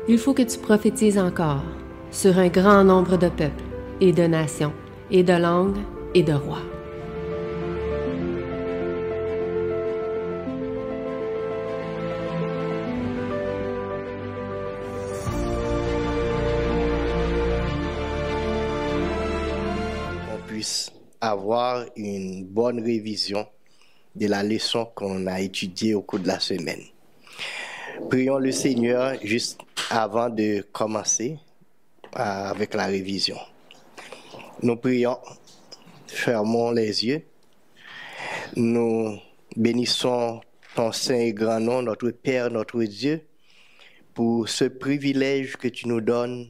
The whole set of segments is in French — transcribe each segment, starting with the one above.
Il faut que tu prophétises encore sur un grand nombre de peuples et de nations et de langues et de rois. On puisse avoir une bonne révision de la leçon qu'on a étudiée au cours de la semaine. Prions le Seigneur juste avant de commencer avec la révision. Nous prions, fermons les yeux. Nous bénissons ton saint et grand nom, notre Père, notre Dieu, pour ce privilège que tu nous donnes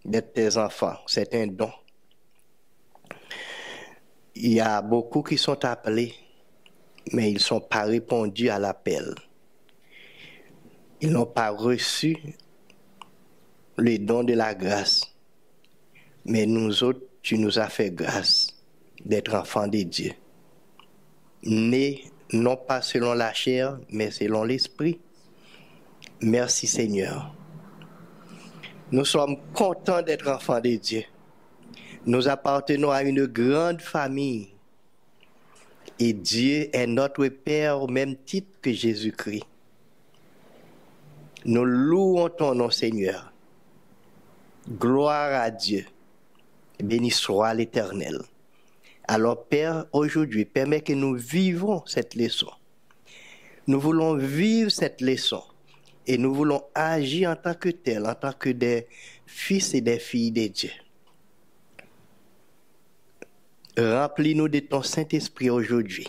d'être tes enfants. C'est un don. Il y a beaucoup qui sont appelés, mais ils ne sont pas répondus à l'appel. Ils n'ont pas reçu le don de la grâce. Mais nous autres, tu nous as fait grâce d'être enfants de Dieu. Nés non pas selon la chair, mais selon l'esprit. Merci Seigneur. Nous sommes contents d'être enfants de Dieu. Nous appartenons à une grande famille. Et Dieu est notre Père au même titre que Jésus-Christ. Nous louons ton nom, Seigneur. Gloire à Dieu. Béni soit l'Éternel. Alors, Père, aujourd'hui, permets que nous vivons cette leçon. Nous voulons vivre cette leçon. Et nous voulons agir en tant que tels, en tant que des fils et des filles de Dieu. Remplis-nous de ton Saint-Esprit aujourd'hui.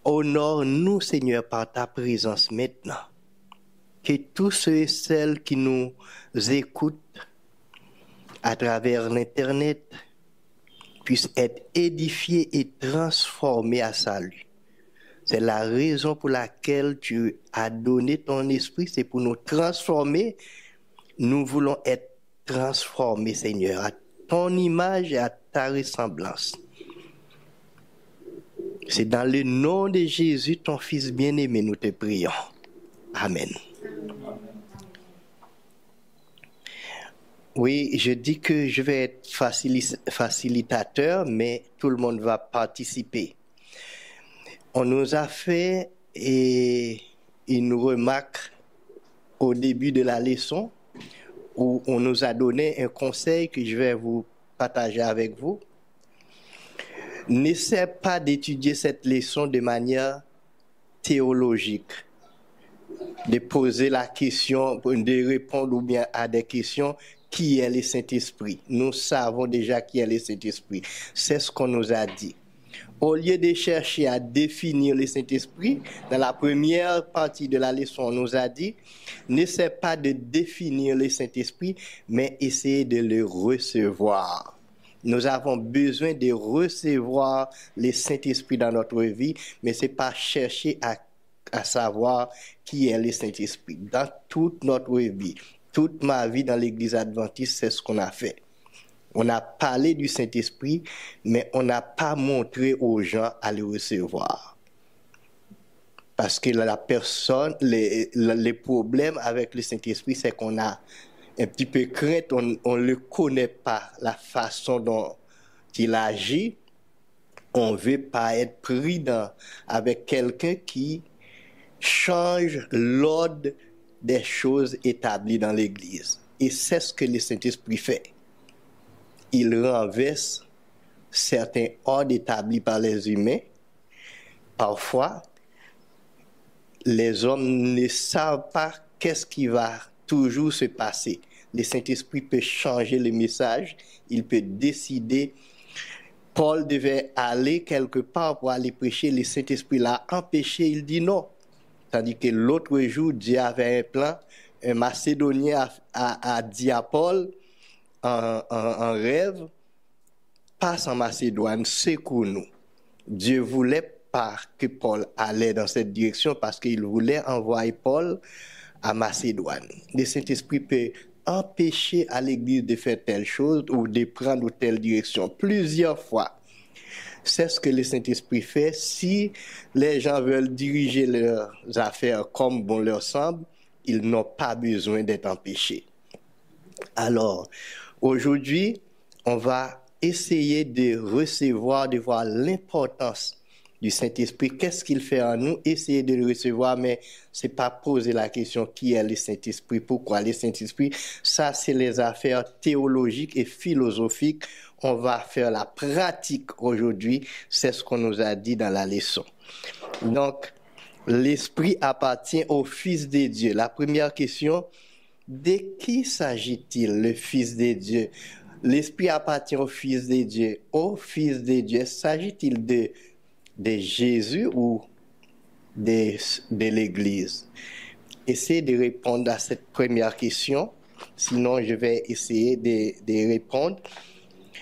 Honore-nous, Seigneur, par ta présence maintenant. Que tous ceux et celles qui nous écoutent à travers l'Internet puissent être édifiés et transformés à salut. C'est la raison pour laquelle tu as donné ton esprit, c'est pour nous transformer. Nous voulons être transformés, Seigneur, à ton image et à ta ressemblance. C'est dans le nom de Jésus, ton Fils bien-aimé, nous te prions. Amen. Oui, je dis que je vais être facilitateur, mais tout le monde va participer. On nous a fait une remarque au début de la leçon où on nous a donné un conseil que je vais vous partager avec vous. N'essaie pas d'étudier cette leçon de manière théologique, de poser la question, de répondre ou bien à des questions. Qui est le Saint-Esprit? Nous savons déjà qui est le Saint-Esprit. C'est ce qu'on nous a dit. Au lieu de chercher à définir le Saint-Esprit, dans la première partie de la leçon, on nous a dit, n'essaie pas de définir le Saint-Esprit, mais essayez de le recevoir. Nous avons besoin de recevoir le Saint-Esprit dans notre vie, mais ce n'est pas chercher à savoir qui est le Saint-Esprit. Dans toute notre vie, toute ma vie dans l'Église adventiste, c'est ce qu'on a fait. On a parlé du Saint-Esprit, mais on n'a pas montré aux gens à le recevoir. Parce que la personne, les problèmes avec le Saint-Esprit, c'est qu'on a un petit peu crainte, on ne le connaît pas, la façon dont il agit. On ne veut pas être pris avec quelqu'un qui change l'ordre des choses établies dans l'Église. Et c'est ce que le Saint-Esprit fait. Il renverse certains ordres établis par les humains. Parfois, les hommes ne savent pas qu'est-ce qui va toujours se passer. Le Saint-Esprit peut changer le message, il peut décider. Paul devait aller quelque part pour aller prêcher, le Saint-Esprit l'a empêché, il dit non. Tandis que l'autre jour, Dieu avait un plan, un Macédonien a dit à Paul, en rêve, passe en Macédoine, secours-nous. Dieu voulait pas que Paul allait dans cette direction parce qu'il voulait envoyer Paul à Macédoine. Le Saint-Esprit peut empêcher à l'Église de faire telle chose ou de prendre telle direction. Plusieurs fois, C'est ce que le Saint-Esprit fait. Si les gens veulent diriger leurs affaires comme bon leur semble, ils n'ont pas besoin d'être empêchés. Alors, aujourd'hui, on va essayer de recevoir, de voir l'importance du Saint-Esprit. Qu'est-ce qu'il fait en nous? Essayer de le recevoir, mais c'est pas poser la question qui est le Saint-Esprit, pourquoi le Saint-Esprit. Ça, c'est les affaires théologiques et philosophiques. On va faire la pratique aujourd'hui. C'est ce qu'on nous a dit dans la leçon. Donc, l'Esprit appartient au Fils de Dieu. La première question, de qui s'agit-il, le Fils de Dieu? L'Esprit appartient au Fils de Dieu. Au Fils de Dieu, s'agit-il de Jésus ou de l'Église? Essayez de répondre à cette première question, sinon je vais essayer de répondre.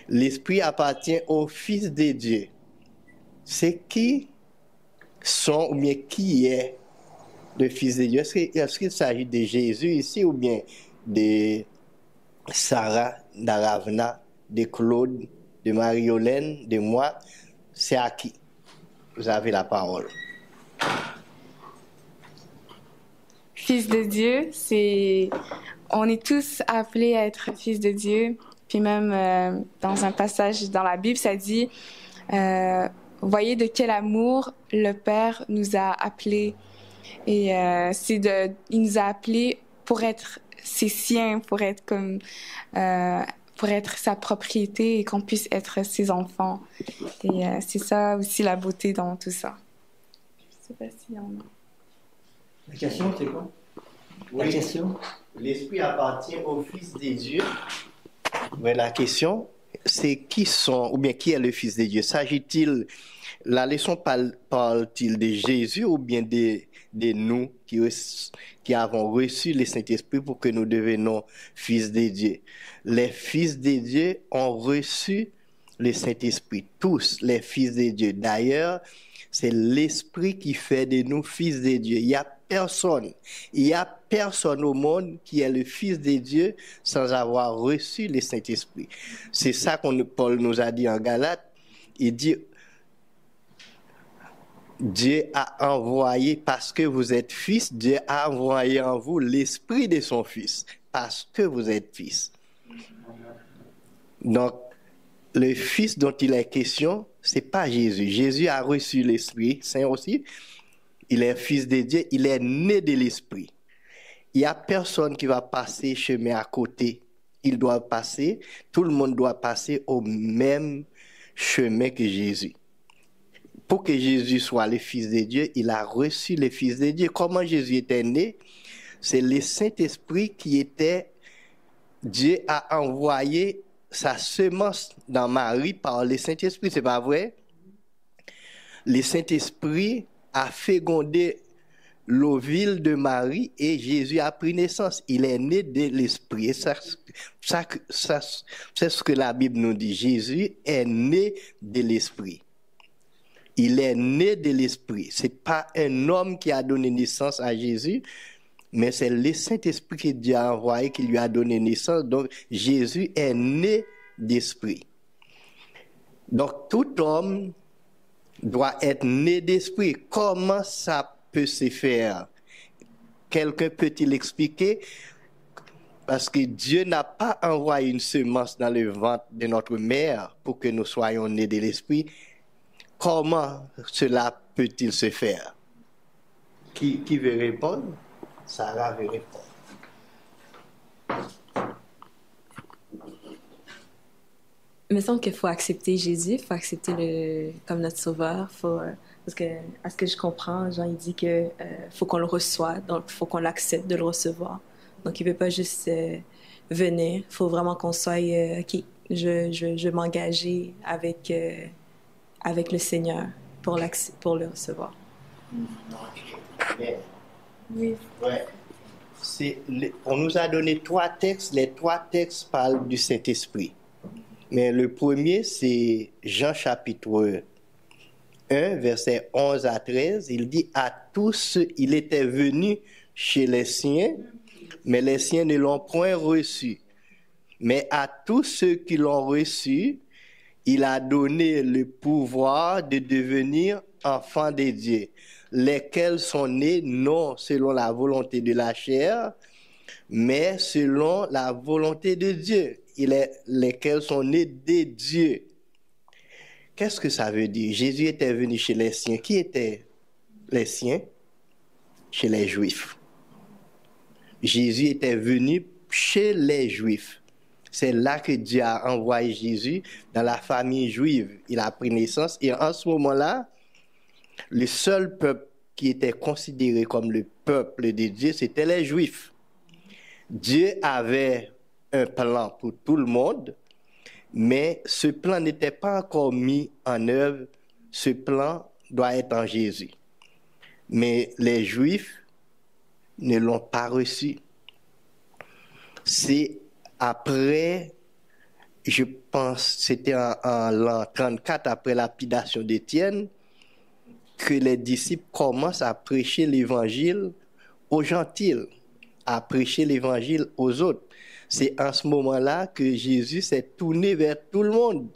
L'Esprit appartient au Fils de Dieu. C'est qui sont ou bien qui est le Fils de Dieu? Est-ce qu'il s'agit de Jésus ici ou bien de Sarah, d'Aravna, de Claude, de Marie-Hélène, de moi? C'est à qui? Vous avez la parole. Fils de Dieu, on est tous appelés à être fils de Dieu. Puis même dans un passage dans la Bible, ça dit voyez de quel amour le Père nous a appelés. Et il nous a appelés pour être ses siens, pour être sa propriété et qu'on puisse être ses enfants. Et c'est ça aussi la beauté dans tout ça. Je sais pas s'il y en a. La question, c'est quoi? Oui. La question? L'Esprit appartient au Fils de Dieu. Mais la question, c'est qui est le Fils de Dieu? S'agit-il, la leçon parle-t-il de Jésus ou bien de nous qui avons reçu le Saint-Esprit pour que nous devenions fils de Dieu? Les fils de Dieu ont reçu le Saint-Esprit, tous les fils de Dieu. D'ailleurs, c'est l'Esprit qui fait de nous fils de Dieu. Il n'y a personne au monde qui est le Fils de Dieu sans avoir reçu le Saint-Esprit. C'est ça que Paul nous a dit en Galates. Il dit, Dieu a envoyé, parce que vous êtes fils, Dieu a envoyé en vous l'Esprit de son Fils, parce que vous êtes fils. Donc, le Fils dont il est question, c'est pas Jésus. Jésus a reçu l'Esprit Saint aussi. Il est fils de Dieu, il est né de l'Esprit. Il n'y a personne qui va passer chemin à côté. Tout le monde doit passer au même chemin que Jésus. Pour que Jésus soit le Fils de Dieu, il a reçu le Fils de Dieu. Comment Jésus était né? C'est le Saint-Esprit Dieu a envoyé sa semence dans Marie par le Saint-Esprit, c'est pas vrai? Le Saint-Esprit a fécondé l'ovule de Marie et Jésus a pris naissance. Il est né de l'Esprit. Et ça, c'est ce que la Bible nous dit. Jésus est né de l'Esprit. Il est né de l'Esprit. C'est pas un homme qui a donné naissance à Jésus, mais c'est le Saint-Esprit que Dieu a envoyé qui lui a donné naissance. Donc, Jésus est né d'Esprit. Donc, tout homme doit être né d'Esprit. Comment ça peut se faire? Quelqu'un peut-il expliquer? Parce que Dieu n'a pas envoyé une semence dans le ventre de notre mère pour que nous soyons nés de l'Esprit. Comment cela peut-il se faire? Qui veut répondre? Sarah veut répondre. Il me semble qu'il faut accepter Jésus, il faut accepter comme notre sauveur. Parce que, à ce que je comprends, Jean, il dit que faut qu'on le reçoive, donc il faut qu'on l'accepte de le recevoir. Donc il ne peut pas juste venir, il faut vraiment qu'on soit, OK, je vais m'engager avec le Seigneur pour le recevoir. Oui. Ouais. On nous a donné 3 textes, les 3 textes parlent du Saint-Esprit. Mais le premier, c'est Jean chapitre 1, versets 11 à 13. Il dit, à tous, il était venu chez les siens, mais les siens ne l'ont point reçu. Mais à tous ceux qui l'ont reçu, il a donné le pouvoir de devenir enfants de Dieu, lesquels sont nés non selon la volonté de la chair, mais selon la volonté de Dieu, lesquels sont nés de Dieu. Qu'est-ce que ça veut dire? Jésus était venu chez les siens. Qui étaient les siens? Chez les Juifs. Jésus était venu chez les Juifs. C'est là que Dieu a envoyé Jésus dans la famille juive. Il a pris naissance et en ce moment-là, le seul peuple qui était considéré comme le peuple de Dieu, c'était les Juifs. Dieu avait un plan pour tout le monde, mais ce plan n'était pas encore mis en œuvre. Ce plan doit être en Jésus. Mais les Juifs ne l'ont pas reçu. C'est après, je pense, c'était en l'an 34, après la lapidation d'Étienne, que les disciples commencent à prêcher l'évangile aux gentils, à prêcher l'évangile aux autres. C'est en ce moment-là que Jésus s'est tourné vers tout le monde.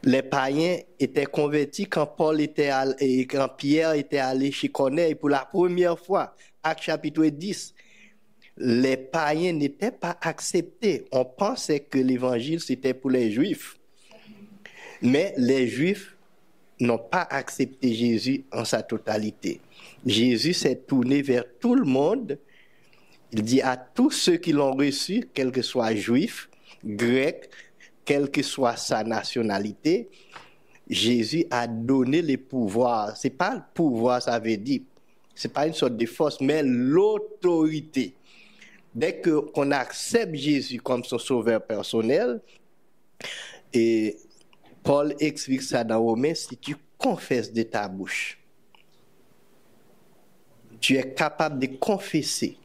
Les païens étaient convertis quand quand Pierre était allé chez Corneille pour la première fois, Actes chapitre 10. Les païens n'étaient pas acceptés. On pensait que l'évangile c'était pour les Juifs. Mais les Juifs n'ont pas accepté Jésus en sa totalité. Jésus s'est tourné vers tout le monde. Il dit à tous ceux qui l'ont reçu, quel que soit juif, grec, quelle que soit sa nationalité, Jésus a donné les pouvoirs. C'est pas le pouvoir, ça veut dire, c'est pas une sorte de force, mais l'autorité. Dès qu'on accepte Jésus comme son sauveur personnel, et Paul explique ça dans Romains, si tu confesses de ta bouche, tu es capable de confesser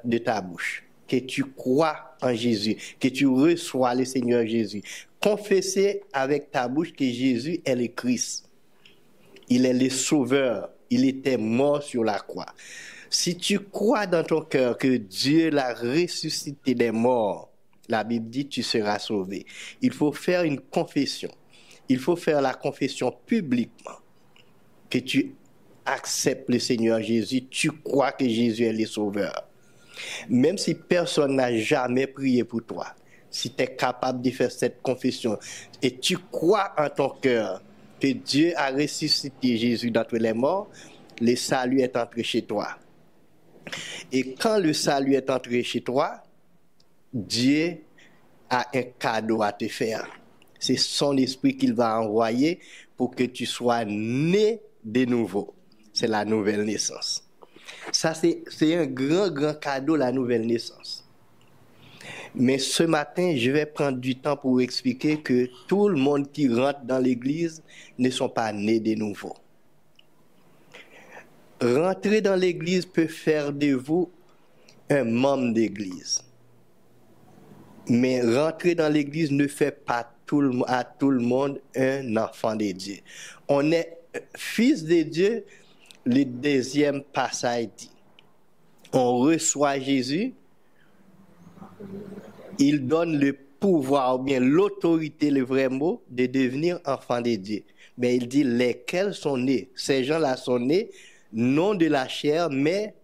de ta bouche que tu crois en Jésus, que tu reçois le Seigneur Jésus. Confesser avec ta bouche que Jésus est le Christ. Il est le Sauveur. Il était mort sur la croix. Si tu crois dans ton cœur que Dieu l'a ressuscité des morts, la Bible dit tu seras sauvé. Il faut faire une confession. Il faut faire la confession publiquement que tu acceptes le Seigneur Jésus, tu crois que Jésus est le Sauveur. Même si personne n'a jamais prié pour toi, si tu es capable de faire cette confession et tu crois en ton cœur que Dieu a ressuscité Jésus d'entre les morts, le salut est entré chez toi. Et quand le salut est entré chez toi, Dieu a un cadeau à te faire. C'est son esprit qu'il va envoyer pour que tu sois né de nouveau. C'est la nouvelle naissance. Ça, c'est un grand cadeau, la nouvelle naissance. Mais ce matin, je vais prendre du temps pour expliquer que tout le monde qui rentre dans l'église ne sont pas nés de nouveau. Rentrer dans l'église peut faire de vous un membre d'église. Mais rentrer dans l'église ne fait pas à tout le monde un enfant de Dieu. On est fils de Dieu. Le deuxième passage dit, on reçoit Jésus, il donne le pouvoir, ou bien l'autorité, le vrai mot, de devenir enfant de Dieu. Mais il dit, lesquels sont nés. Ces gens-là sont nés, non de la chair, mais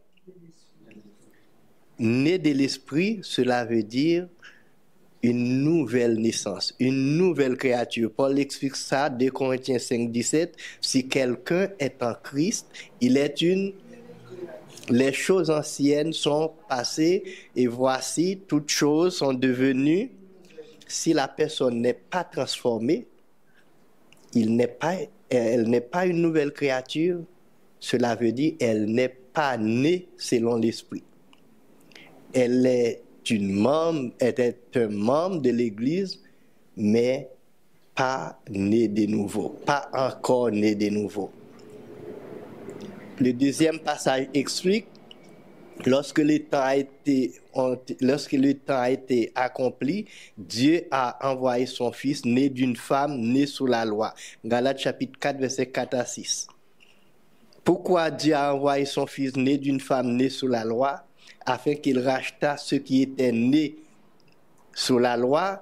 nés de l'esprit. Cela veut dire une nouvelle naissance, une nouvelle créature. Paul explique ça, 2 Corinthiens 5, 17. Si quelqu'un est en Christ, il est les choses anciennes sont passées et voici, toutes choses sont devenues. Si la personne n'est pas transformée, elle n'est pas une nouvelle créature. Cela veut dire elle n'est pas née selon l'esprit. Elle est un membre de l'Église, mais pas né de nouveau, pas encore né de nouveau. Le deuxième passage explique, lorsque le temps a été accompli, Dieu a envoyé son Fils, né d'une femme, née sous la loi. Galates chapitre 4, versets 4 à 6. Pourquoi Dieu a envoyé son Fils, né d'une femme, née sous la loi? Afin qu'il rachetât ceux qui étaient nés sous la loi,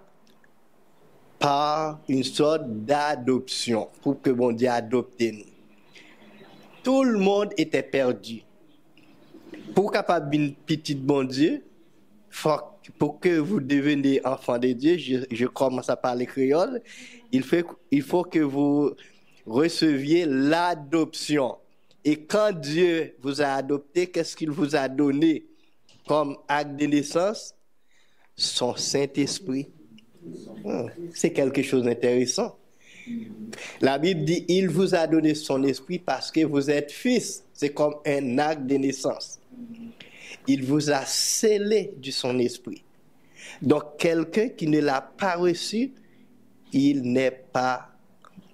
par une sorte d'adoption, pour que bon Dieu adopte nous. Tout le monde était perdu. Pour capable une petite bon Dieu, pour que vous deveniez enfant de Dieu, je commence à parler créole, il faut que vous receviez l'adoption. Et quand Dieu vous a adopté, qu'est-ce qu'il vous a donné comme acte de naissance? Son Saint-Esprit. C'est quelque chose d'intéressant. La Bible dit, il vous a donné son esprit parce que vous êtes fils. C'est comme un acte de naissance. Il vous a scellé de son esprit. Donc, quelqu'un qui ne l'a pas reçu, il n'est pas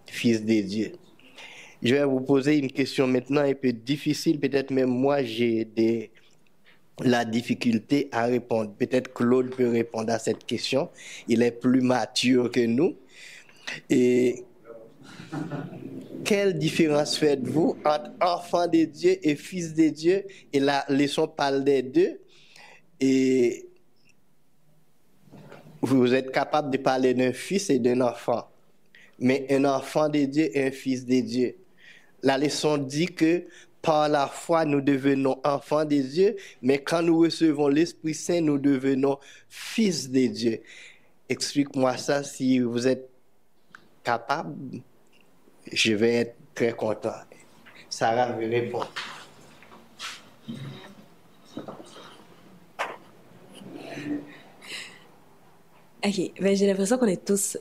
fils de Dieu. Je vais vous poser une question maintenant un peu difficile. Peut-être même moi, j'ai la difficulté à répondre. Peut-être Claude peut répondre à cette question. Il est plus mature que nous. Et quelle différence faites-vous entre enfant de Dieu et fils de Dieu? Et la leçon parle des deux. Et vous êtes capable de parler d'un fils et d'un enfant. Mais un enfant de Dieu et un fils de Dieu. La leçon dit que par la foi, nous devenons enfants de Dieu, mais quand nous recevons l'Esprit Saint, nous devenons fils de Dieu. Explique-moi ça si vous êtes capable. Je vais être très content. Sarah veut répondre. Ok, ben, j'ai l'impression qu'on est tous,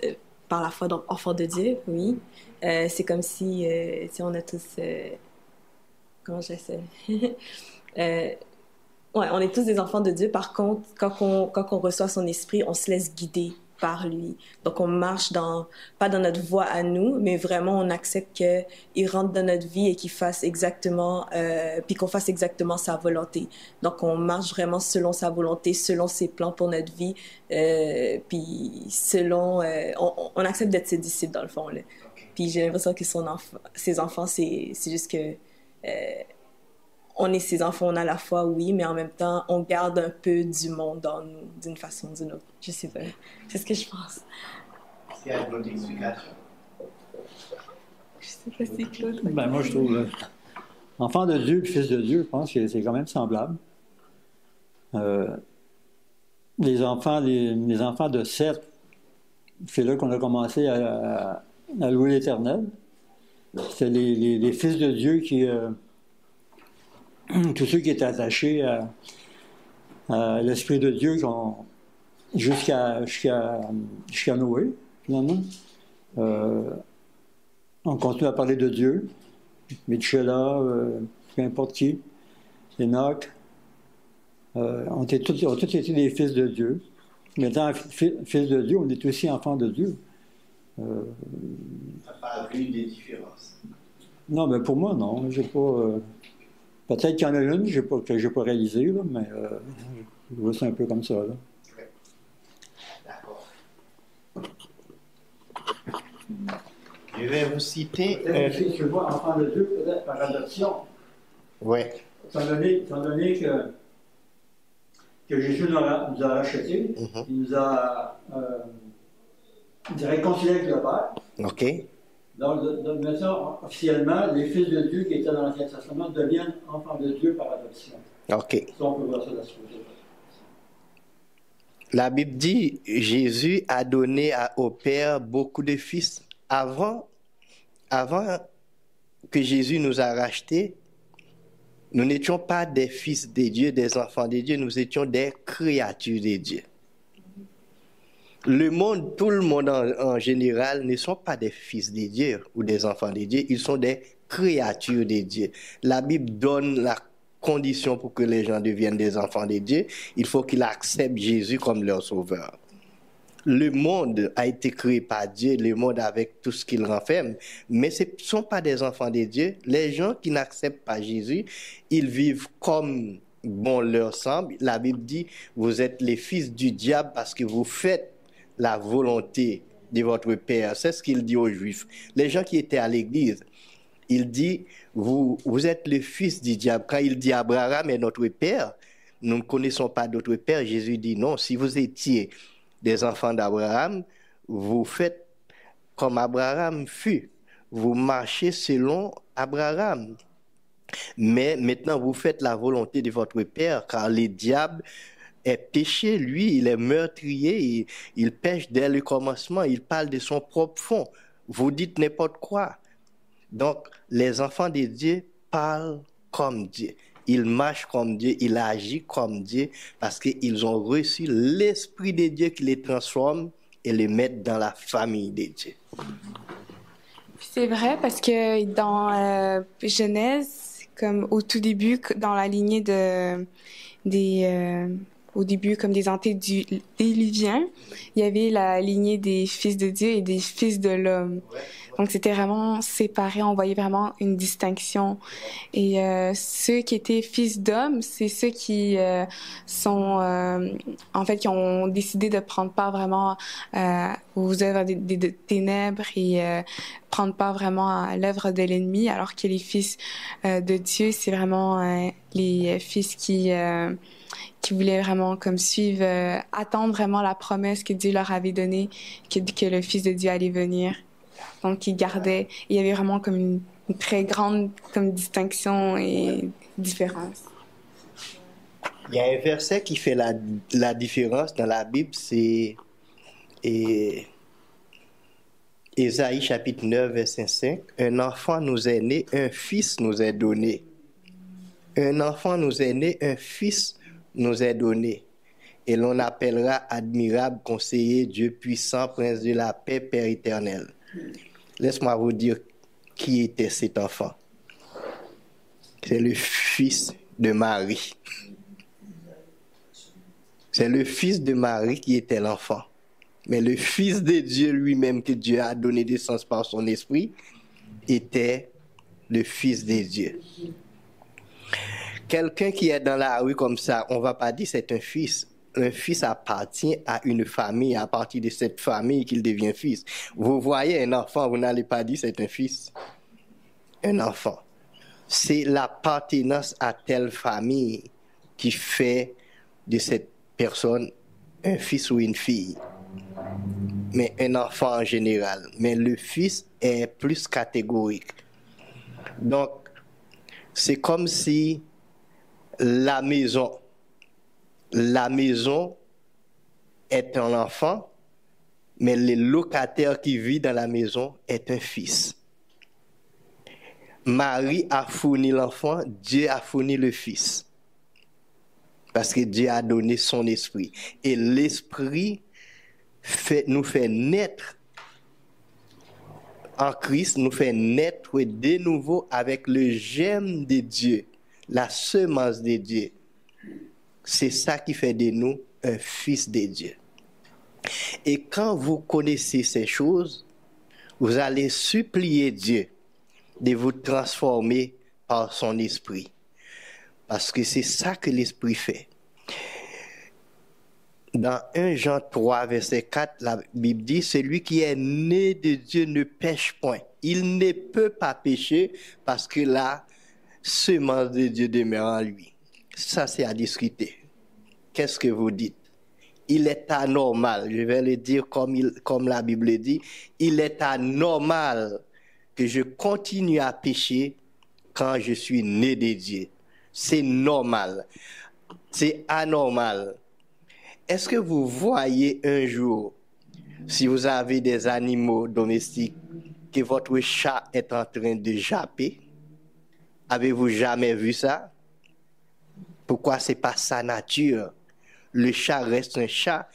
par la foi, donc enfants de Dieu, oui. C'est comme si on a tous... comment j'essaie? Ouais, on est tous des enfants de Dieu. Par contre, quand on reçoit son esprit, on se laisse guider par lui. Donc, on marche pas dans notre voie à nous, mais vraiment, on accepte qu'il rentre dans notre vie et qu'il fasse exactement, puis qu'on fasse exactement sa volonté. Donc, on marche vraiment selon sa volonté, selon ses plans pour notre vie, puis selon, on accepte d'être ses disciples dans le fond, là. Puis j'ai l'impression que ses enfants, c'est juste que on est ses enfants, on a la foi, oui, mais en même temps, on garde un peu du monde en nous, d'une façon ou d'une autre. Je sais pas. C'est ce que je pense. Est-ce qu'il y a d'autres explications? Je sais pas si Claude... Ben, moi, je trouve enfant de Dieu et fils de Dieu, je pense que c'est quand même semblable. Les enfants de Seth, c'est là qu'on a commencé à louer l'Éternel. C'est les fils de Dieu qui... tous ceux qui étaient attachés à l'Esprit de Dieu jusqu'à Noé, finalement. On continue à parler de Dieu. Mitchella, peu importe qui, Enoch, ont tous été des fils de Dieu. Mais étant fils de Dieu, on est aussi enfants de Dieu. Ça n'a pas vu des différences. Non, mais pour moi, non. J'ai pas... peut-être qu'il y en a une que je n'ai pas réalisée, là, mais je vois ça un peu comme ça. Là. Oui. D'accord. Je vais vous citer... Si tu vois enfant de Dieu, peut-être par adoption. Oui. Étant donné que Jésus nous a rachetés, il nous a réconciliés avec le Père. OK. Donc, maintenant, officiellement, les fils de Dieu qui étaient dans l'Ancien Testament deviennent enfants de Dieu par adoption. OK. Ça, on peut voir ça dans ce projet. La Bible dit Jésus a donné au Père beaucoup de fils. Avant que Jésus nous a rachetés, nous n'étions pas des fils de Dieu, des enfants de Dieu, nous étions des créatures de Dieu. Le monde, tout le monde en général, ne sont pas des fils de Dieu ou des enfants de Dieu, ils sont des créatures de Dieu. La Bible donne la condition pour que les gens deviennent des enfants de Dieu, il faut qu'ils acceptent Jésus comme leur sauveur. Le monde a été créé par Dieu, le monde avec tout ce qu'il renferme, mais ce ne sont pas des enfants de Dieu. Les gens qui n'acceptent pas Jésus, ils vivent comme bon leur semble. La Bible dit, vous êtes les fils du diable parce que vous faites la volonté de votre Père. C'est ce qu'il dit aux Juifs. Les gens qui étaient à l'église, il dit, vous êtes le fils du diable. Quand il dit Abraham est notre Père, nous ne connaissons pas d'autre Père. Jésus dit non, si vous étiez des enfants d'Abraham, vous faites comme Abraham fut. Vous marchez selon Abraham. Mais maintenant, vous faites la volonté de votre Père, car le diable est péché, lui, il est meurtrier, il pêche dès le commencement, il parle de son propre fond. Vous dites n'importe quoi. Donc, les enfants de Dieu parlent comme Dieu. Ils marchent comme Dieu, ils agissent comme Dieu, parce qu'ils ont reçu l'Esprit de Dieu qui les transforme et les met dans la famille de Dieu. C'est vrai parce que dans Genèse, comme au tout début, dans la lignée au début comme des antédiluviens, il y avait la lignée des fils de Dieu et des fils de l'homme. Donc c'était vraiment séparé, on voyait vraiment une distinction. Et ceux qui étaient fils d'hommes, c'est ceux qui sont en fait qui ont décidé de prendre part vraiment aux œuvres des ténèbres et prendre part vraiment à l'œuvre de l'ennemi, alors que les fils de Dieu, c'est vraiment les fils qui voulaient vraiment comme suivre, attendre vraiment la promesse que Dieu leur avait donnée, que le Fils de Dieu allait venir. Donc, ils gardaient, il y avait vraiment comme une très grande comme distinction et différence. Il y a un verset qui fait la différence dans la Bible, c'est Ésaïe chapitre 9, verset 5. Un enfant nous est né, un fils nous est donné. Un enfant nous est né, un fils nous est donné. Et l'on appellera admirable conseiller, Dieu puissant, prince de la paix, Père éternel. Laisse-moi vous dire qui était cet enfant. C'est le fils de Marie. C'est le fils de Marie qui était l'enfant. Mais le fils de Dieu lui-même, que Dieu a donné naissance par son esprit, était le fils de Dieu. Quelqu'un qui est dans la rue comme ça, on ne va pas dire c'est un fils. Un fils appartient à une famille, à partir de cette famille qu'il devient fils. Vous voyez un enfant, vous n'allez pas dire c'est un fils. Un enfant. C'est l'appartenance à telle famille qui fait de cette personne un fils ou une fille. Mais un enfant en général. Mais le fils est plus catégorique. Donc, c'est comme si la maison est un enfant, mais le locataire qui vit dans la maison est un fils. Marie a fourni l'enfant, Dieu a fourni le fils. Parce que Dieu a donné son esprit. Et l'esprit nous fait naître en Christ, nous fait naître de nouveau avec le germe de Dieu, la semence de Dieu. C'est ça qui fait de nous un fils de Dieu. Et quand vous connaissez ces choses, vous allez supplier Dieu de vous transformer par son esprit. Parce que c'est ça que l'esprit fait. Dans 1 Jean 3, verset 4, la Bible dit, celui qui est né de Dieu ne pêche point. Il ne peut pas pécher parce que la semence de Dieu demeure en lui. Ça, c'est à discuter. Qu'est-ce que vous dites? Il est anormal, je vais le dire comme la Bible dit, il est anormal que je continue à pécher quand je suis né de Dieu. C'est normal. C'est anormal. Est-ce que vous voyez un jour, si vous avez des animaux domestiques, que votre chat est en train de japper? Avez-vous jamais vu ça? Pourquoi c'est pas sa nature? Le chat reste un chat.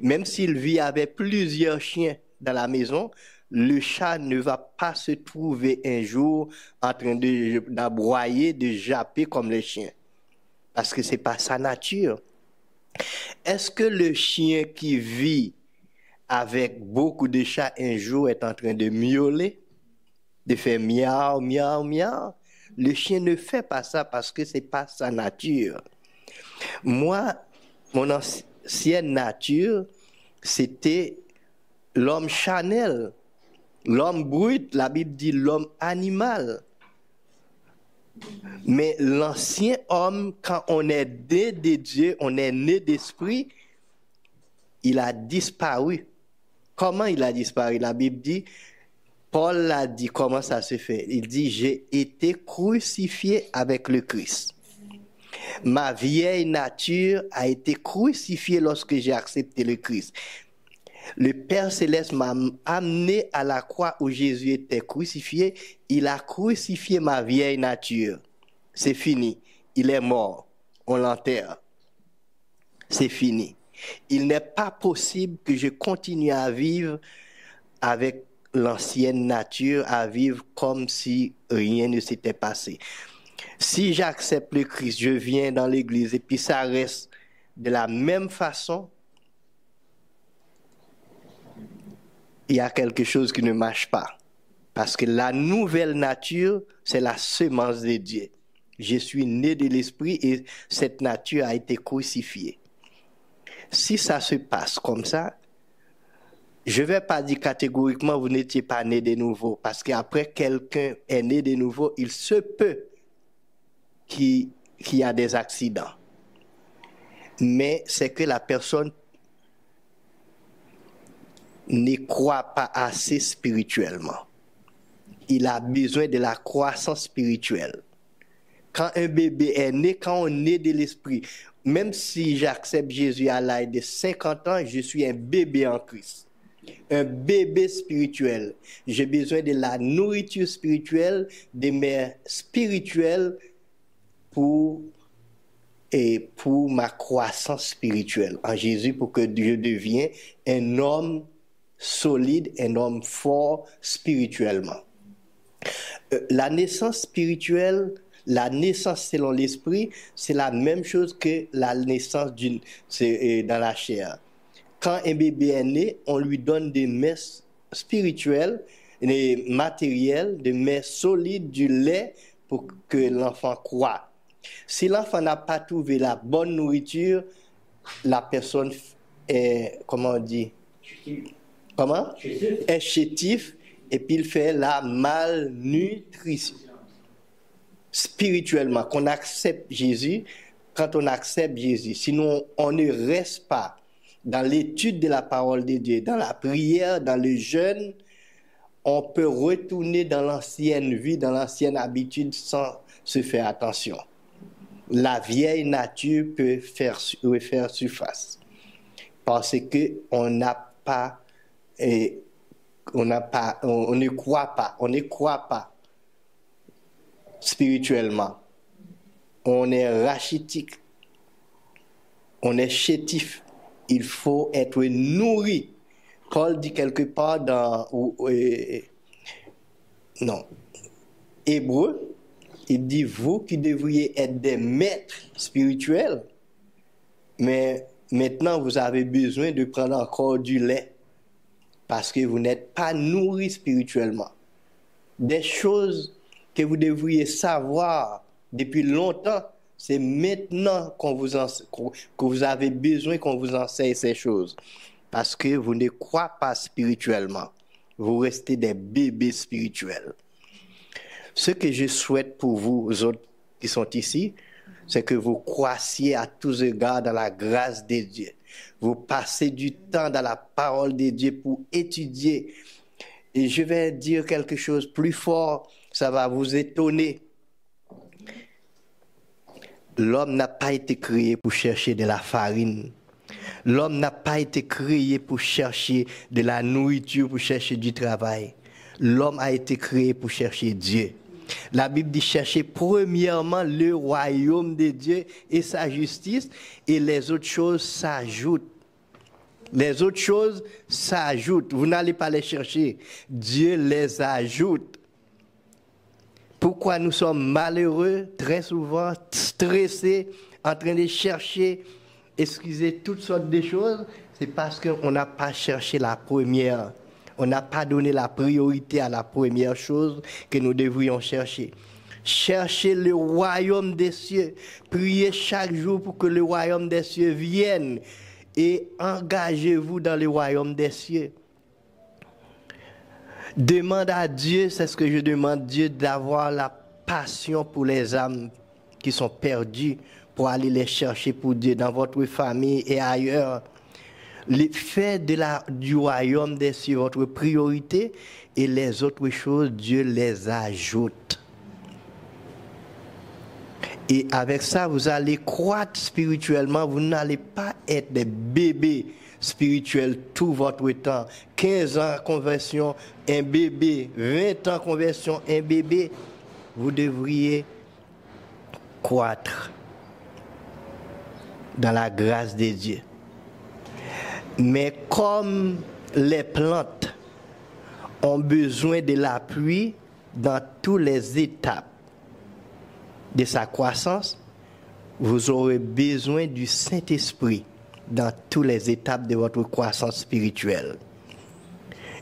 Même s'il vit avec plusieurs chiens dans la maison, le chat ne va pas se trouver un jour en train d'aboyer, de japper comme les chiens. Parce que c'est pas sa nature. Est-ce que le chien qui vit avec beaucoup de chats un jour est en train de miauler, de faire miaou, miaou, miaou? Le chien ne fait pas ça parce que c'est pas sa nature. Moi, mon ancienne nature, c'était l'homme charnel, l'homme brut. La Bible dit l'homme animal. Mais l'ancien homme, quand on est né de Dieu, on est né d'esprit, il a disparu Comment il a disparu? La Bible dit, Paul l'a dit, comment ça se fait? Il dit, j'ai été crucifié avec le Christ. Ma vieille nature a été crucifiée lorsque j'ai accepté le Christ. Le Père Céleste m'a amené à la croix où Jésus était crucifié. Il a crucifié ma vieille nature. C'est fini. Il est mort. On l'enterre. C'est fini. Il n'est pas possible que je continue à vivre avec l'ancienne nature, à vivre comme si rien ne s'était passé. Si j'accepte le Christ, je viens dans l'église et puis ça reste de la même façon, il y a quelque chose qui ne marche pas. Parce que la nouvelle nature, c'est la semence de Dieu. Je suis né de l'esprit et cette nature a été crucifiée. Si ça se passe comme ça, je ne vais pas dire catégoriquement vous n'étiez pas né de nouveau. Parce qu'après quelqu'un est né de nouveau, il se peut qu'il y a des accidents. Mais c'est que la personne ne croit pas assez spirituellement. Il a besoin de la croissance spirituelle. Quand un bébé est né, quand on est de l'esprit, même si j'accepte Jésus à l'âge de 50 ans, je suis un bébé en Christ. Un bébé spirituel. J'ai besoin de la nourriture spirituelle, des mères spirituelles pour ma croissance spirituelle en Jésus, pour que Dieu devienne un homme solide, un homme fort spirituellement. La naissance spirituelle, la naissance selon l'esprit, c'est la même chose que la naissance dans la chair. Quand un bébé est né, on lui donne des mets spirituelles, des matériels, des mets solides, du lait pour que l'enfant croît. Si l'enfant n'a pas trouvé la bonne nourriture, la personne est, comment on dit? Comment? Est chétif et puis il fait la malnutrition. Spirituellement, qu'on accepte Jésus, quand on accepte Jésus, sinon on ne reste pas dans l'étude de la parole de Dieu, dans la prière, dans le jeûne, on peut retourner dans l'ancienne vie, dans l'ancienne habitude sans se faire attention. La vieille nature peut refaire surface parce que on ne croit pas spirituellement. On est rachitique, on est chétif. Il faut être nourri. Paul dit quelque part dans Hébreu, il dit, vous qui devriez être des maîtres spirituels, mais maintenant vous avez besoin de prendre encore du lait parce que vous n'êtes pas nourri spirituellement. Des choses que vous devriez savoir depuis longtemps, c'est maintenant que vous avez besoin qu'on vous enseigne ces choses. Parce que vous ne croyez pas spirituellement. Vous restez des bébés spirituels. Ce que je souhaite pour vous autres qui sont ici, c'est que vous croissiez à tous égards dans la grâce de Dieu. Vous passez du temps dans la parole de Dieu pour étudier. Et je vais dire quelque chose plus fort, ça va vous étonner. L'homme n'a pas été créé pour chercher de la farine. L'homme n'a pas été créé pour chercher de la nourriture, pour chercher du travail. L'homme a été créé pour chercher Dieu. La Bible dit chercher premièrement le royaume de Dieu et sa justice, et les autres choses s'ajoutent. Les autres choses s'ajoutent. Vous n'allez pas les chercher. Dieu les ajoute. Pourquoi nous sommes malheureux, très souvent, stressés, en train de chercher, toutes sortes de choses? C'est parce qu'on n'a pas cherché la première. On n'a pas donné la priorité à la première chose que nous devrions chercher. Cherchez le royaume des cieux. Priez chaque jour pour que le royaume des cieux vienne. Et engagez-vous dans le royaume des cieux. Demande à Dieu, c'est ce que je demande, Dieu, d'avoir la passion pour les âmes qui sont perdues, pour aller les chercher pour Dieu dans votre famille et ailleurs. Faites du royaume des cieux votre priorité et les autres choses, Dieu les ajoute. Et avec ça, vous allez croître spirituellement. Vous n'allez pas être des bébés spirituels tout votre temps. 15 ans conversion, un bébé. 20 ans conversion, un bébé. Vous devriez croître dans la grâce de Dieu. Mais comme les plantes ont besoin de la pluie dans toutes les étapes de sa croissance, vous aurez besoin du Saint-Esprit dans toutes les étapes de votre croissance spirituelle.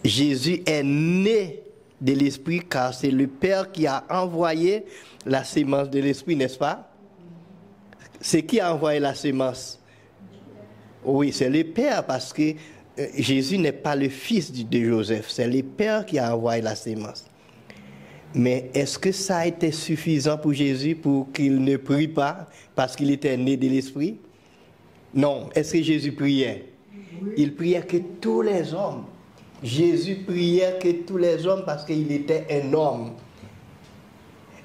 Jésus est né de l'Esprit car c'est le Père qui a envoyé la sémence de l'Esprit, n'est-ce pas? C'est qui a envoyé la sémence? Oui, c'est le Père parce que Jésus n'est pas le fils de Joseph, c'est le Père qui a envoyé la sémence. Mais est-ce que ça a été suffisant pour Jésus pour qu'il ne prie pas parce qu'il était né de l'Esprit? Non. Est-ce que Jésus priait? Oui. Il priait que tous les hommes. Jésus priait que tous les hommes parce qu'il était un homme.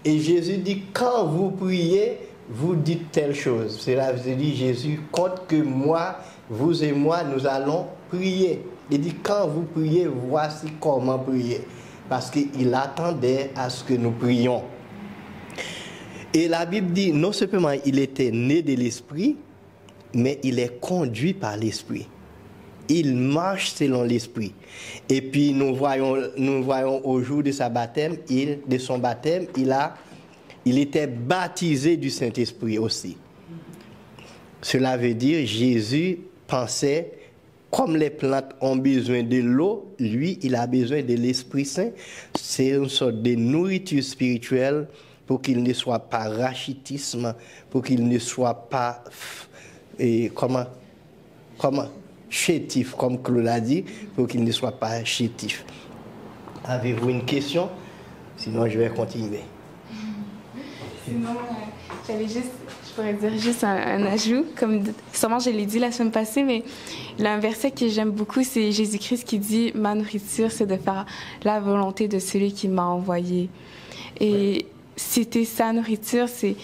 Et Jésus dit, quand vous priez, vous dites telle chose. Cela veut dire, Jésus compte que moi, vous et moi, nous allons prier. Il dit, quand vous priez, voici comment prier. Parce qu'il attendait à ce que nous prions. Et la Bible dit, non seulement il était né de l'Esprit, mais il est conduit par l'Esprit. Il marche selon l'Esprit. Et puis nous voyons au jour de sa baptême, de son baptême, il était baptisé du Saint-Esprit aussi. Cela veut dire Jésus pensait, comme les plantes ont besoin de l'eau, lui, il a besoin de l'Esprit Saint. C'est une sorte de nourriture spirituelle pour qu'il ne soit pas rachitisme, pour qu'il ne soit pas chétif, comme Claude l'a dit, pour qu'il ne soit pas chétif. Avez-vous une question? Sinon, je vais continuer. Sinon, je pourrais dire juste un ajout, comme sûrement je l'ai dit la semaine passée, mais il y a un verset que j'aime beaucoup, c'est Jésus-Christ qui dit « Ma nourriture, c'est de faire la volonté de celui qui m'a envoyé ». Et c'était sa nourriture, c'est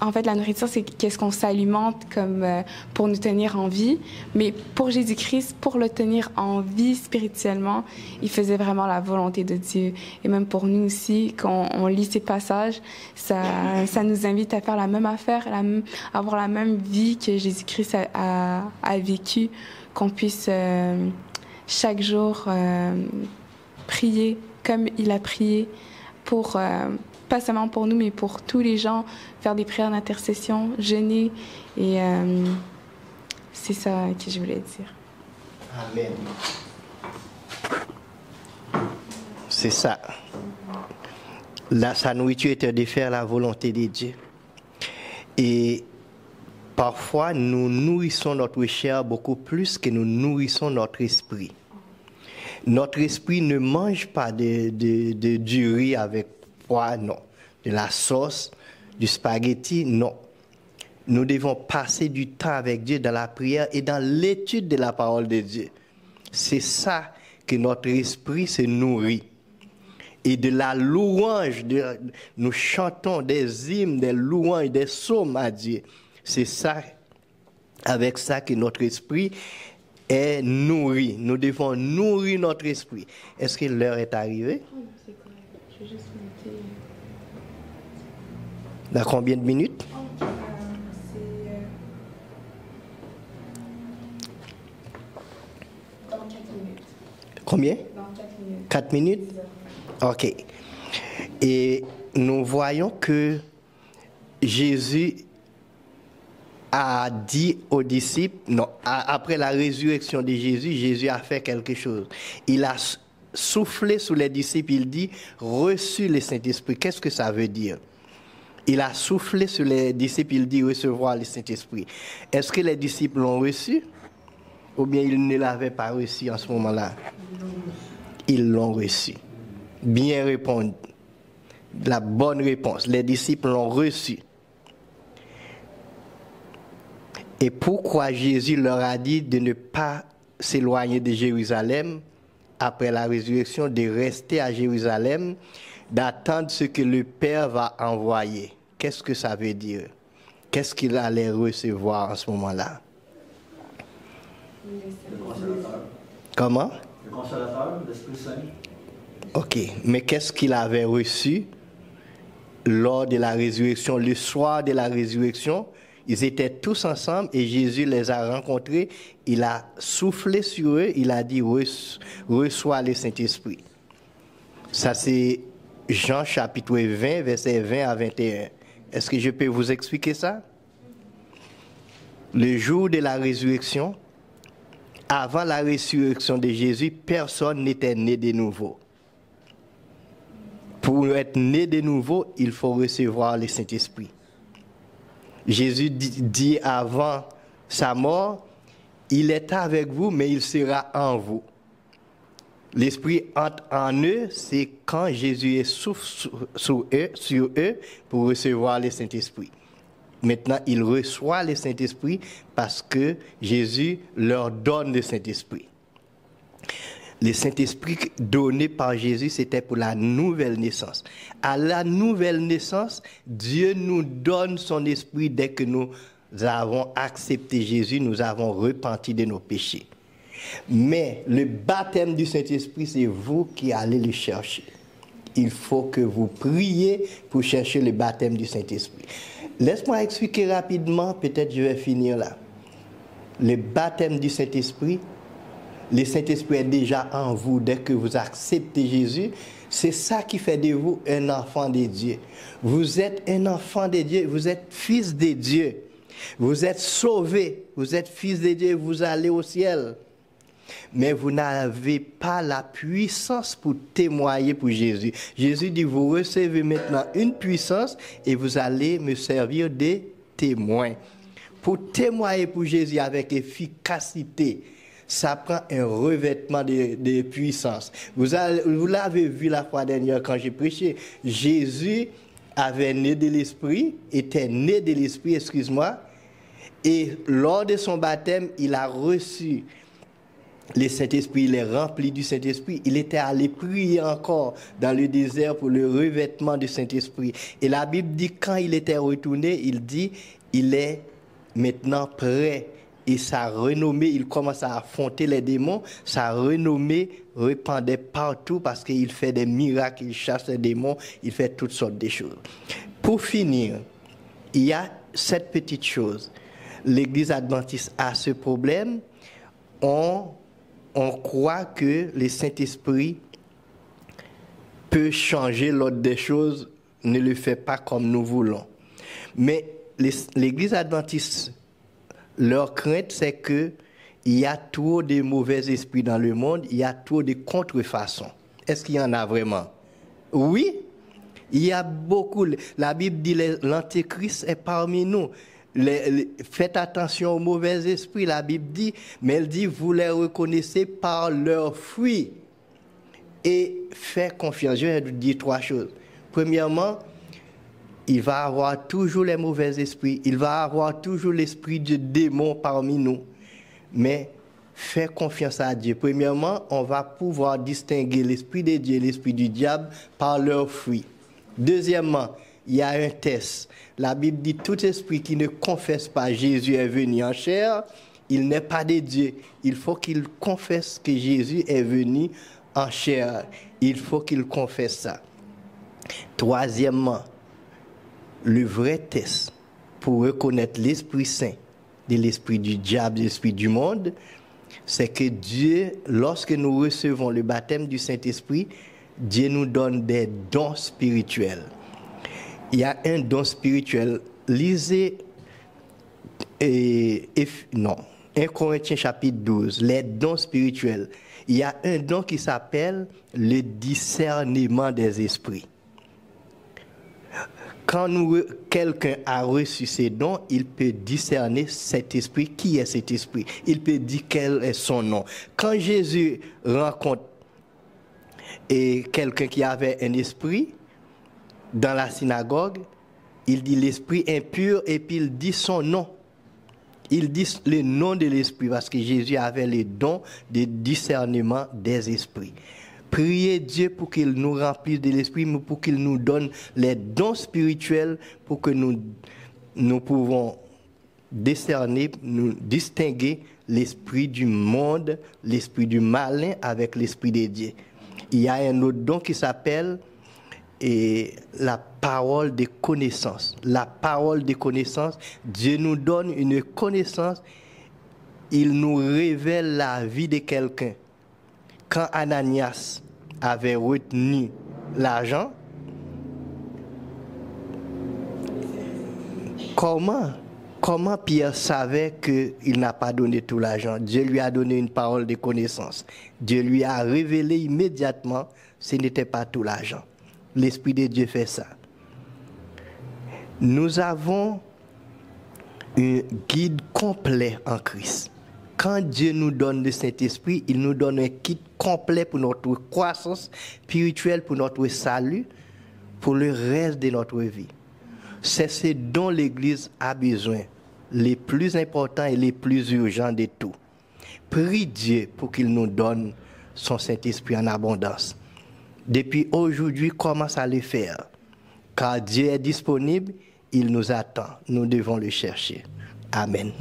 en fait, la nourriture, c'est qu'est-ce qu'on s'alimente comme pour nous tenir en vie. Mais pour Jésus-Christ, pour le tenir en vie spirituellement, il faisait vraiment la volonté de Dieu. Et même pour nous aussi, quand on lit ces passages, ça nous invite à faire la même affaire, avoir la même vie que Jésus-Christ a vécu, qu'on puisse chaque jour prier comme il a prié pour... pas seulement pour nous, mais pour tous les gens, faire des prières d'intercession, jeûner. Et c'est ça que je voulais dire. Amen. C'est ça. Là, sa nourriture était de faire la volonté de Dieu. Et parfois, nous nourrissons notre chair beaucoup plus que nous nourrissons notre esprit. Notre esprit ne mange pas du riz avec non. De la sauce, du spaghetti, non. Nous devons passer du temps avec Dieu dans la prière et dans l'étude de la parole de Dieu. C'est ça que notre esprit se nourrit. Et de la louange, nous chantons des hymnes, des louanges, des psaumes à Dieu. C'est ça, avec ça que notre esprit est nourri. Nous devons nourrir notre esprit. Est-ce que l'heure est arrivée? C'est correct. Je vais juste noter. Dans combien de minutes? Dans 4 minutes. Combien? Dans 4 minutes. 4 minutes? OK. Et nous voyons que Jésus a dit aux disciples, non, après la résurrection de Jésus, Jésus a fait quelque chose. Il a soufflé sur les disciples, il dit, reçu le Saint-Esprit. Qu'est-ce que ça veut dire? Il a soufflé sur les disciples, il dit recevoir le Saint-Esprit. Est-ce que les disciples l'ont reçu? Ou bien ils ne l'avaient pas reçu en ce moment-là? Ils l'ont reçu. Bien répondu. La bonne réponse. Les disciples l'ont reçu. Et pourquoi Jésus leur a dit de ne pas s'éloigner de Jérusalem après la résurrection, de rester à Jérusalem, d'attendre ce que le Père va envoyer. Qu'est-ce que ça veut dire? Qu'est-ce qu'il allait recevoir en ce moment-là? Comment? Le consolateur, l'Esprit Saint. Ok, mais qu'est-ce qu'il avait reçu lors de la résurrection? Le soir de la résurrection, ils étaient tous ensemble et Jésus les a rencontrés. Il a soufflé sur eux, il a dit reçois le Saint-Esprit. Ça c'est Jean chapitre 20, versets 20 à 21. Est-ce que je peux vous expliquer ça? Le jour de la résurrection, avant la résurrection de Jésus, personne n'était né de nouveau. Pour être né de nouveau, il faut recevoir le Saint-Esprit. Jésus dit avant sa mort, il est avec vous, mais il sera en vous. L'Esprit entre en eux, c'est quand Jésus est sur eux pour recevoir le Saint-Esprit. Maintenant, ils reçoivent le Saint-Esprit parce que Jésus leur donne le Saint-Esprit. Le Saint-Esprit donné par Jésus, c'était pour la nouvelle naissance. À la nouvelle naissance, Dieu nous donne son esprit dès que nous avons accepté Jésus, nous avons repenti de nos péchés. Mais le baptême du Saint-Esprit, c'est vous qui allez le chercher. Il faut que vous priez pour chercher le baptême du Saint-Esprit. Laisse-moi expliquer rapidement, peut-être je vais finir là. Le baptême du Saint-Esprit, le Saint-Esprit est déjà en vous dès que vous acceptez Jésus. C'est ça qui fait de vous un enfant de Dieu. Vous êtes un enfant de Dieu, vous êtes fils de Dieu. Vous êtes sauvé, vous êtes fils de Dieu, vous allez au ciel. Mais vous n'avez pas la puissance pour témoigner pour Jésus. Jésus dit, vous recevez maintenant une puissance et vous allez me servir de témoin. Pour témoigner pour Jésus avec efficacité, ça prend un revêtement de puissance. Vous l'avez vu la fois dernière quand j'ai prêché. Jésus avait né de l'Esprit, était né de l'Esprit, excuse-moi, et lors de son baptême, il a reçu le Saint-Esprit, il est rempli du Saint-Esprit. Il était allé prier encore dans le désert pour le revêtement du Saint-Esprit. Et la Bible dit, quand il était retourné, il dit, il est maintenant prêt. Et sa renommée, il commence à affronter les démons. Sa renommée répandait partout parce qu'il fait des miracles, il chasse les démons, il fait toutes sortes de choses. Pour finir, il y a cette petite chose. L'Église adventiste a ce problème. On croit que le Saint-Esprit peut changer l'ordre des choses, ne le fait pas comme nous voulons. Mais l'Église adventiste, leur crainte, c'est qu'il y a trop de mauvais esprits dans le monde, il y a trop de contrefaçons. Est-ce qu'il y en a vraiment? Oui, il y a beaucoup. La Bible dit l'Antéchrist est parmi nous. Faites attention aux mauvais esprits, la Bible dit, mais elle dit, vous les reconnaissez par leurs fruits. Et faites confiance. Je vais vous dire trois choses. Premièrement, il va y avoir toujours les mauvais esprits, il va y avoir toujours l'esprit de démon parmi nous. Mais faites confiance à Dieu. Premièrement, on va pouvoir distinguer l'esprit de Dieu et l'esprit du diable par leurs fruits. Deuxièmement, il y a un test. La Bible dit, tout esprit qui ne confesse pas Jésus est venu en chair, il n'est pas de Dieu. Il faut qu'il confesse que Jésus est venu en chair. Il faut qu'il confesse ça. Troisièmement, le vrai test pour reconnaître l'Esprit Saint de l'esprit du diable, de l'esprit du monde, c'est que Dieu, lorsque nous recevons le baptême du Saint-Esprit, Dieu nous donne des dons spirituels. Il y a un don spirituel. Lisez 1 Corinthiens chapitre 12, les dons spirituels. Il y a un don qui s'appelle le discernement des esprits. Quand quelqu'un a reçu ces dons, il peut discerner cet esprit. Qui est cet esprit? Il peut dire quel est son nom. Quand Jésus rencontre quelqu'un qui avait un esprit dans la synagogue, il dit l'esprit impur et puis il dit son nom. il dit le nom de l'Esprit parce que Jésus avait les dons de discernement des esprits. Priez Dieu pour qu'il nous remplisse de l'Esprit, mais pour qu'il nous donne les dons spirituels pour que nous pouvons décerner, nous distinguer l'esprit du monde, l'esprit du malin avec l'esprit de Dieu. Il y a un autre don qui s'appelle la parole de connaissance. La parole de connaissance, Dieu nous donne une connaissance, il nous révèle la vie de quelqu'un. Quand Ananias avait retenu l'argent, comment Pierre savait qu'il n'a pas donné tout l'argent? Dieu lui a donné une parole de connaissance. Dieu lui a révélé immédiatement que ce n'était pas tout l'argent. L'Esprit de Dieu fait ça. Nous avons un guide complet en Christ. Quand Dieu nous donne le Saint-Esprit, il nous donne un guide complet pour notre croissance spirituelle, pour notre salut, pour le reste de notre vie. C'est ce dont l'Église a besoin, les plus importants et les plus urgents de tout. Prie Dieu pour qu'il nous donne son Saint-Esprit en abondance. Depuis aujourd'hui, commence à le faire. Car Dieu est disponible, il nous attend. Nous devons le chercher. Amen.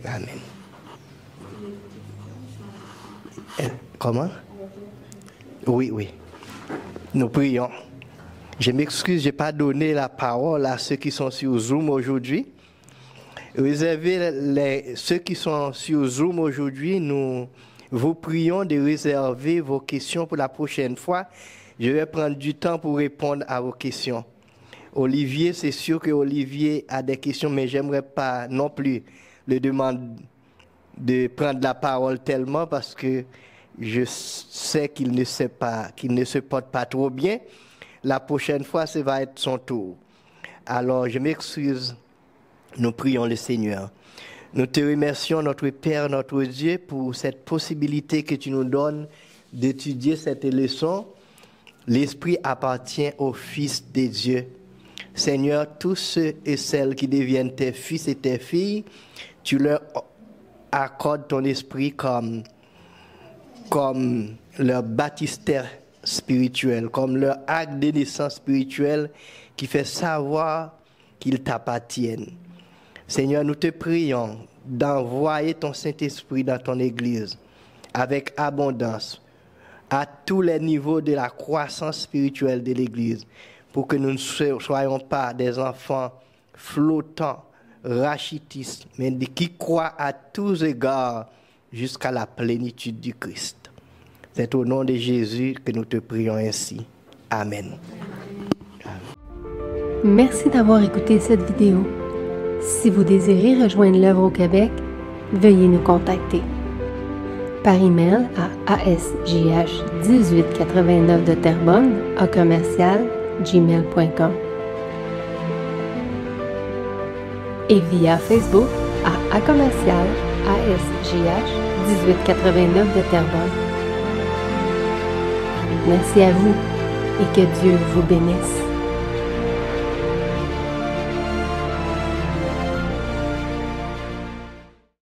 Amen. Comment? Oui. Nous prions. Je m'excuse, je n'ai pas donné la parole à ceux qui sont sur Zoom aujourd'hui. Réservez ceux qui sont sur Zoom aujourd'hui, nous vous prions de réserver vos questions pour la prochaine fois. Je vais prendre du temps pour répondre à vos questions. Olivier, c'est sûr que Olivier a des questions, mais j'aimerais pas non plus le demander de prendre la parole tellement parce que je sais qu'il ne sait pas, qu'il ne se porte pas trop bien. La prochaine fois, ça va être son tour. Alors, je m'excuse. Nous prions le Seigneur. Nous te remercions, notre Père, notre Dieu, pour cette possibilité que tu nous donnes d'étudier cette leçon. L'Esprit appartient aux fils de Dieu. Seigneur, tous ceux et celles qui deviennent tes fils et tes filles, tu leur accordes ton esprit comme leur baptistère spirituel, comme leur acte de naissance spirituelle qui fait savoir qu'ils t'appartiennent. Seigneur, nous te prions d'envoyer ton Saint-Esprit dans ton Église avec abondance à tous les niveaux de la croissance spirituelle de l'Église pour que nous ne soyons pas des enfants flottants, rachitistes, mais qui croient à tous égards jusqu'à la plénitude du Christ. C'est au nom de Jésus que nous te prions ainsi. Amen. Merci d'avoir écouté cette vidéo. Si vous désirez rejoindre l'œuvre au Québec, veuillez nous contacter par email à asjh1889 de Terrebonne @gmail.com et via Facebook à @asjh1889 de Terrebonne. Merci à vous et que Dieu vous bénisse.